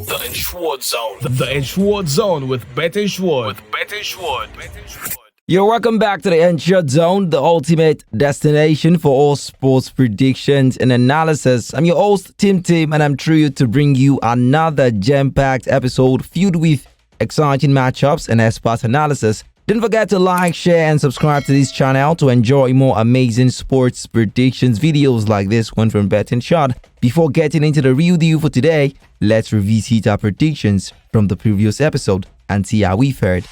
The Insured Zone. The Insured Zone with Bet Insured. You're welcome back to the Insured Zone, the ultimate destination for all sports predictions and analysis. I'm your host, Tim, and I'm thrilled to bring you another gem-packed episode filled with exciting matchups and expert analysis. Don't forget to like, share, and subscribe to this channel to enjoy more amazing sports predictions videos like this one from Bet Insured. Before getting into the real deal for today, let's revisit our predictions from the previous episode and see how we fared.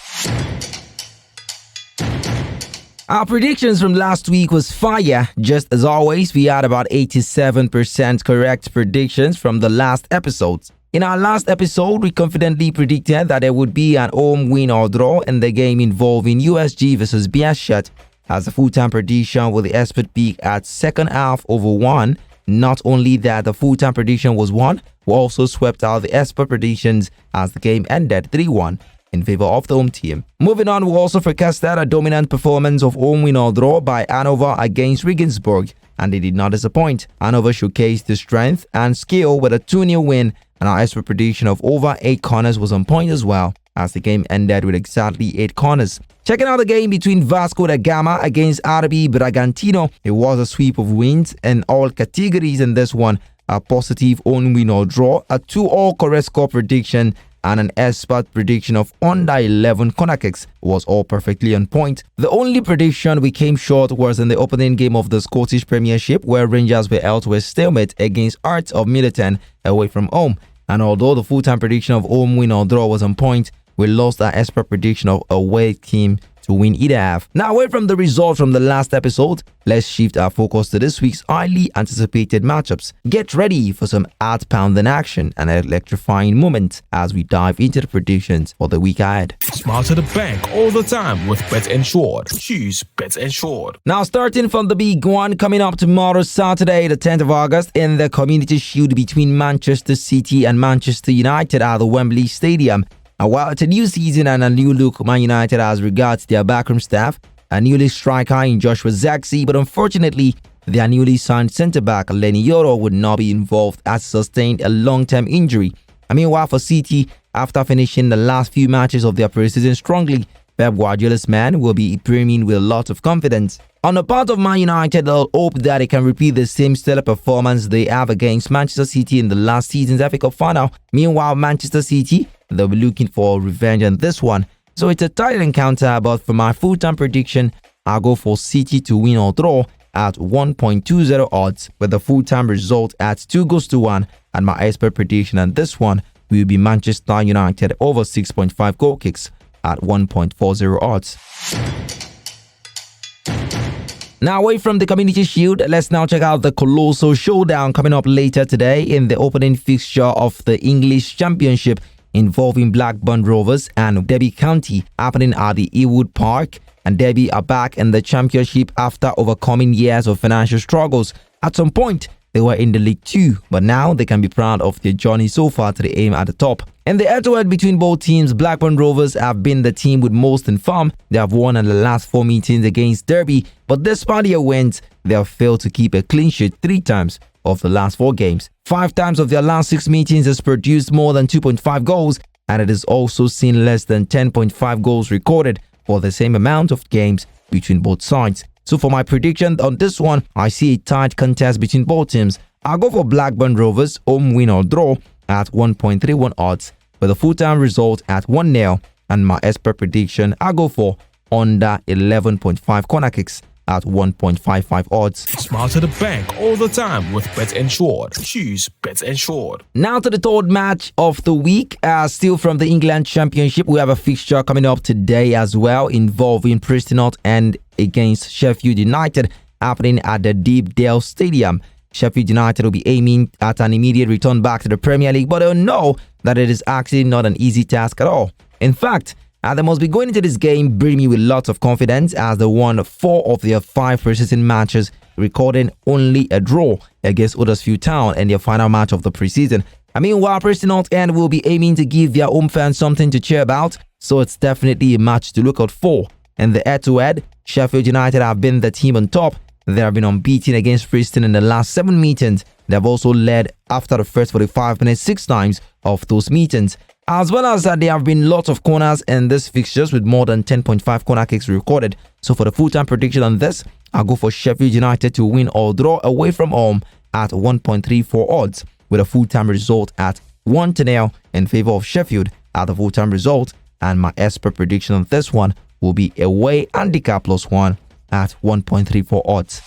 Our predictions from last week was fire. Just as always, we had about 87% correct predictions from the last episodes. In our last episode, we confidently predicted that there would be an home win or draw in the game involving USG versus Biarritz. As a full-time prediction with the expert pick at second half over 1. Not only that the full-time prediction was 1, we also swept out the expert predictions as the game ended 3-1. In favor of the home team. Moving on, we also forecasted a dominant performance of home win or draw by Hanover against Regensburg, and they did not disappoint. Hanover showcased the strength and skill with a 2-0 win, and our expert prediction of over 8 corners was on point as well, as the game ended with exactly 8 corners. Checking out the game between Vasco da Gama against RB Bragantino, it was a sweep of wins in all categories in this one. A positive home win or draw, a 2-all correct score prediction, and an expert prediction of under 11 corner kicks was all perfectly on point. The only prediction we came short was in the opening game of the Scottish Premiership, where Rangers were held to a stalemate against Hearts of Middleton away from home. And although the full-time prediction of home win or draw was on point, we lost our expert prediction of away team to win either half. Now, away from the results from the last episode, let's shift our focus to this week's highly anticipated matchups. Get ready for some heart-pounding action and electrifying moments as we dive into the predictions for the week ahead. Smile to the bank all the time with Bet Insured. Choose Bet Insured. Now, starting from the big one, coming up tomorrow, Saturday, the 10th of August, in the Community Shield between Manchester City and Manchester United at the Wembley Stadium. And while it's a new season and a new look, Man United as regards their backroom staff, a newly striker in Joshua Zirkzee, but unfortunately, their newly signed centre-back Lenny Yoro would not be involved as he sustained a long-term injury. Meanwhile, for City, after finishing the last few matches of their pre-season strongly, Pep Guardiola's man will be brimming with lots of confidence. On the part of Man United, they'll hope that they can repeat the same stellar performance they have against Manchester City in the last season's FA Cup final. Meanwhile, Manchester City, they'll be looking for revenge on this one. So it's a tight encounter, but for my full-time prediction, I'll go for City to win or draw at 1.20 odds, with the full-time result at 2-1, and my expert prediction on this one will be Manchester United over 6.5 goal kicks at 1.40 odds. Now, away from the Community Shield, let's now check out the Colossal Showdown coming up later today in the opening fixture of the English Championship involving Blackburn Rovers and Derby County, happening at the Ewood Park. And Derby are back in the Championship after overcoming years of financial struggles. At some point, they were in the League 2, but now they can be proud of their journey so far to the aim at the top. In the head-to-head between both teams, Blackburn Rovers have been the team with most in form. They have won in the last 4 meetings against Derby, but despite their wins, they have failed to keep a clean sheet 3 times of the last 4 games. 5 times of their last 6 meetings has produced more than 2.5 goals, and it has also seen less than 10.5 goals recorded for the same amount of games between both sides. So for my prediction on this one, I see a tight contest between both teams. I'll go for Blackburn Rovers home win or draw at 1.31 odds, with a full-time result at 1-0, and my expert prediction, I'll go for under 11.5 corner kicks at 1.55 odds. Smile to the bank all the time with Bet Insured. Choose Bet Insured. Now to the third match of the week. Still from the England Championship, we have a fixture coming up today as well involving Preston North End against Sheffield United, happening at the Deepdale Stadium. Sheffield United will be aiming at an immediate return back to the Premier League, but they'll know that it is actually not an easy task at all. In fact, they must be going into this game brimming with lots of confidence, as they won 4 of their 5 preseason matches, recording only a draw against Huddersfield Town in their final match of the preseason. Meanwhile, Preston North End will be aiming to give their home fans something to cheer about, so it's definitely a match to look out for. In the head-to-head, Sheffield United have been the team on top. They have been unbeaten against Preston in the last 7 meetings. They have also led after the first 45 minutes 6 times of those meetings. As well as that, there have been lots of corners in this fixtures with more than 10.5 corner kicks recorded. So for the full-time prediction on this, I'll go for Sheffield United to win or draw away from home at 1.34 odds, with a full-time result at 1-0 in favor of Sheffield at the full-time result. And my expert prediction on this one will be away handicap +1 at 1.34 odds.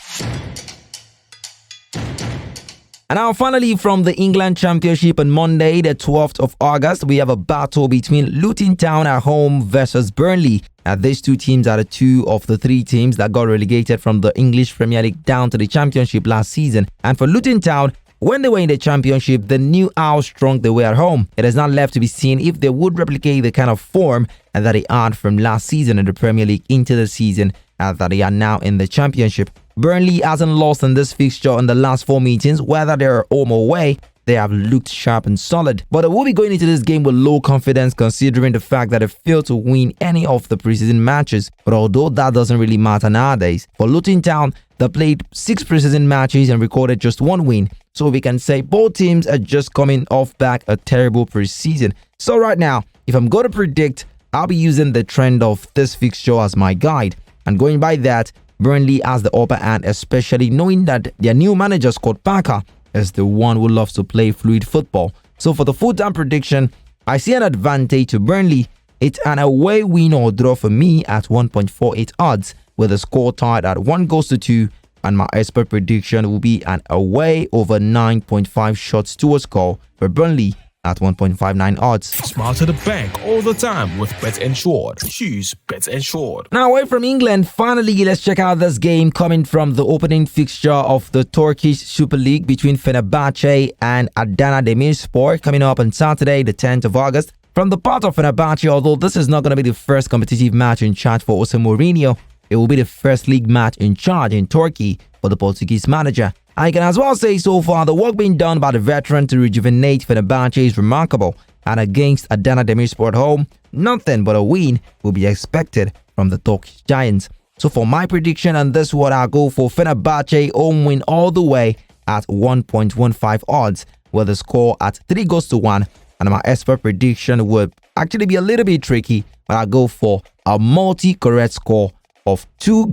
And now finally, from the England Championship on Monday, the 12th of August, we have a battle between Luton Town at home versus Burnley. These two teams are the two of the 3 teams that got relegated from the English Premier League down to the Championship last season. And for Luton Town, when they were in the Championship, they knew how strong they were at home. It is not left to be seen if they would replicate the kind of form that they had from last season in the Premier League into the season that they are now in the Championship. Burnley hasn't lost in this fixture in the last 4 meetings, whether they're home or away. They have looked sharp and solid, but they will be going into this game with low confidence considering the fact that they failed to win any of the preseason matches. But although that doesn't really matter nowadays, for Luton Town, they played 6 preseason matches and recorded just 1 win. So we can say both teams are just coming off back a terrible preseason. So right now, if I'm going to predict, I'll be using the trend of this fixture as my guide. And going by that, Burnley has the upper hand, especially knowing that their new manager, Scott Parker, is the one who loves to play fluid football. So for the full-time prediction, I see an advantage to Burnley. It's an away win or draw for me at 1.48 odds, with the score tied at 1-2, and my expert prediction will be an away over 9.5 shots to a score for Burnley at 1.59 odds. Smart to the bank all the time with Bet-Insured. Choose Bet-Insured. Now away from England, finally let's check out this game coming from the opening fixture of the Turkish Super League between Fenerbahce and Adana Demirspor, coming up on Saturday the 10th of August. From the part of Fenerbahce, although this is not going to be the first competitive match in charge for Jose Mourinho, it will be the first league match in charge in Turkey for the Portuguese manager. I can as well say so far the work being done by the veteran to rejuvenate Fenerbahce is remarkable, and against Adana Demirspor at home, nothing but a win will be expected from the Turkish Giants. So for my prediction on this one, I'll go for Fenerbahce home win all the way at 1.15 odds, with the score at 3-1, and my expert prediction would actually be a little bit tricky, but I'll go for a multi-correct score of 2-0,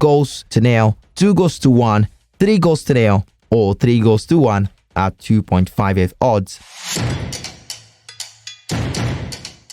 2-1, 3-0, or 3-1 at 2.58 odds.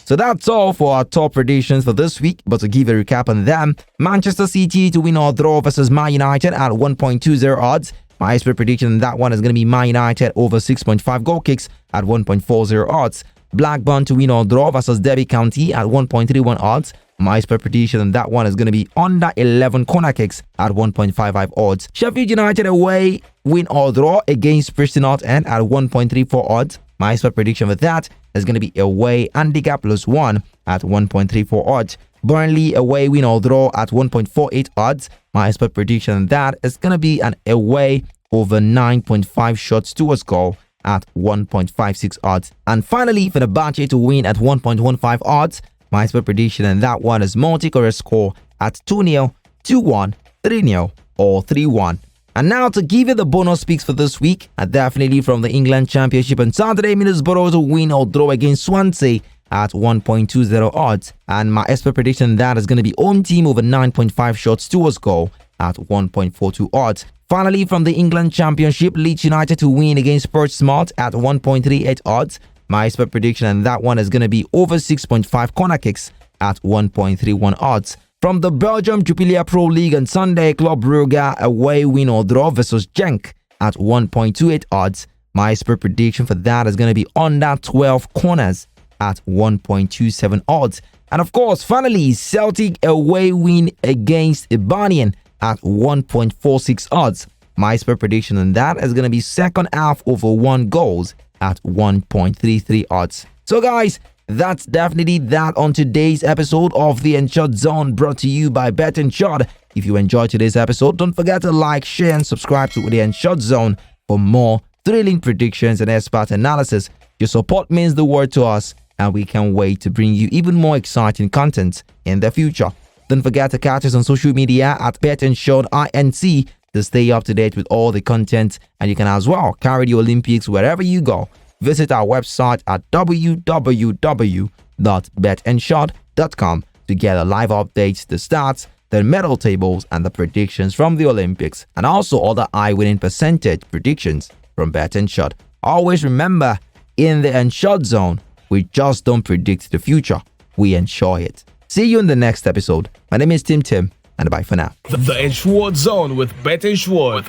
So that's all for our top predictions for this week, but to give a recap on them, Manchester City to win or draw versus Man United at 1.20 odds. My expert prediction on that one is going to be Man United over 6.5 goal kicks at 1.40 odds. Blackburn to win or draw versus Derby County at 1.31 odds. My expert prediction on that one is going to be under 11 corner kicks at 1.55 odds. Sheffield United away win or draw against Preston North End at 1.34 odds. My expert prediction for that is going to be away handicap +1 at 1.34 odds. Burnley away win or draw at 1.48 odds. My expert prediction on that is going to be an away over 9.5 shots to a score at 1.56 odds. And finally, for the Fenerbahce to win at 1.15 odds. My expert prediction and that one is multi-correct score at 2-0, 2-1, 3-0, or 3-1. And now to give you the bonus picks for this week, definitely from the England Championship on Saturday, Middlesbrough to win or draw against Swansea at 1.20 odds. And my expert prediction that is going to be home team over 9.5 shots to a score at 1.42 odds. Finally, from the England Championship, Leeds United to win against Portsmouth at 1.38 odds. My expert prediction and that one is going to be over 6.5 corner kicks at 1.31 odds. From the Belgium Jupiler Pro League on Sunday, Club Brugge away win or draw versus Genk at 1.28 odds. My expert prediction for that is going to be under 12 corners at 1.27 odds. And of course, finally, Celtic away win against Hibernian at 1.46 odds. My expert prediction on that is going to be second half over 1 goals at 1.33 odds. So guys, that's definitely that on today's episode of the Insured Zone, brought to you by Bet-Insured. If you enjoyed today's episode, don't forget to like, share and subscribe to the Insured Zone for more thrilling predictions and expert analysis. Your support means the world to us, and we can't wait to bring you even more exciting content in the future. Don't forget to catch us on social media at Bet-Insured INC. to stay up to date with all the content, and you can as well carry the Olympics wherever you go. Visit our website at www.betandshot.com to get a live updates, the stats, the medal tables, and the predictions from the Olympics, and also other eye-winning percentage predictions from Bet and Shot. Always remember, in the Ensured Zone, we just don't predict the future, we ensure it. See you in the next episode. My name is Tim, and bye for now. The Ensured Zone with Bet Ensured.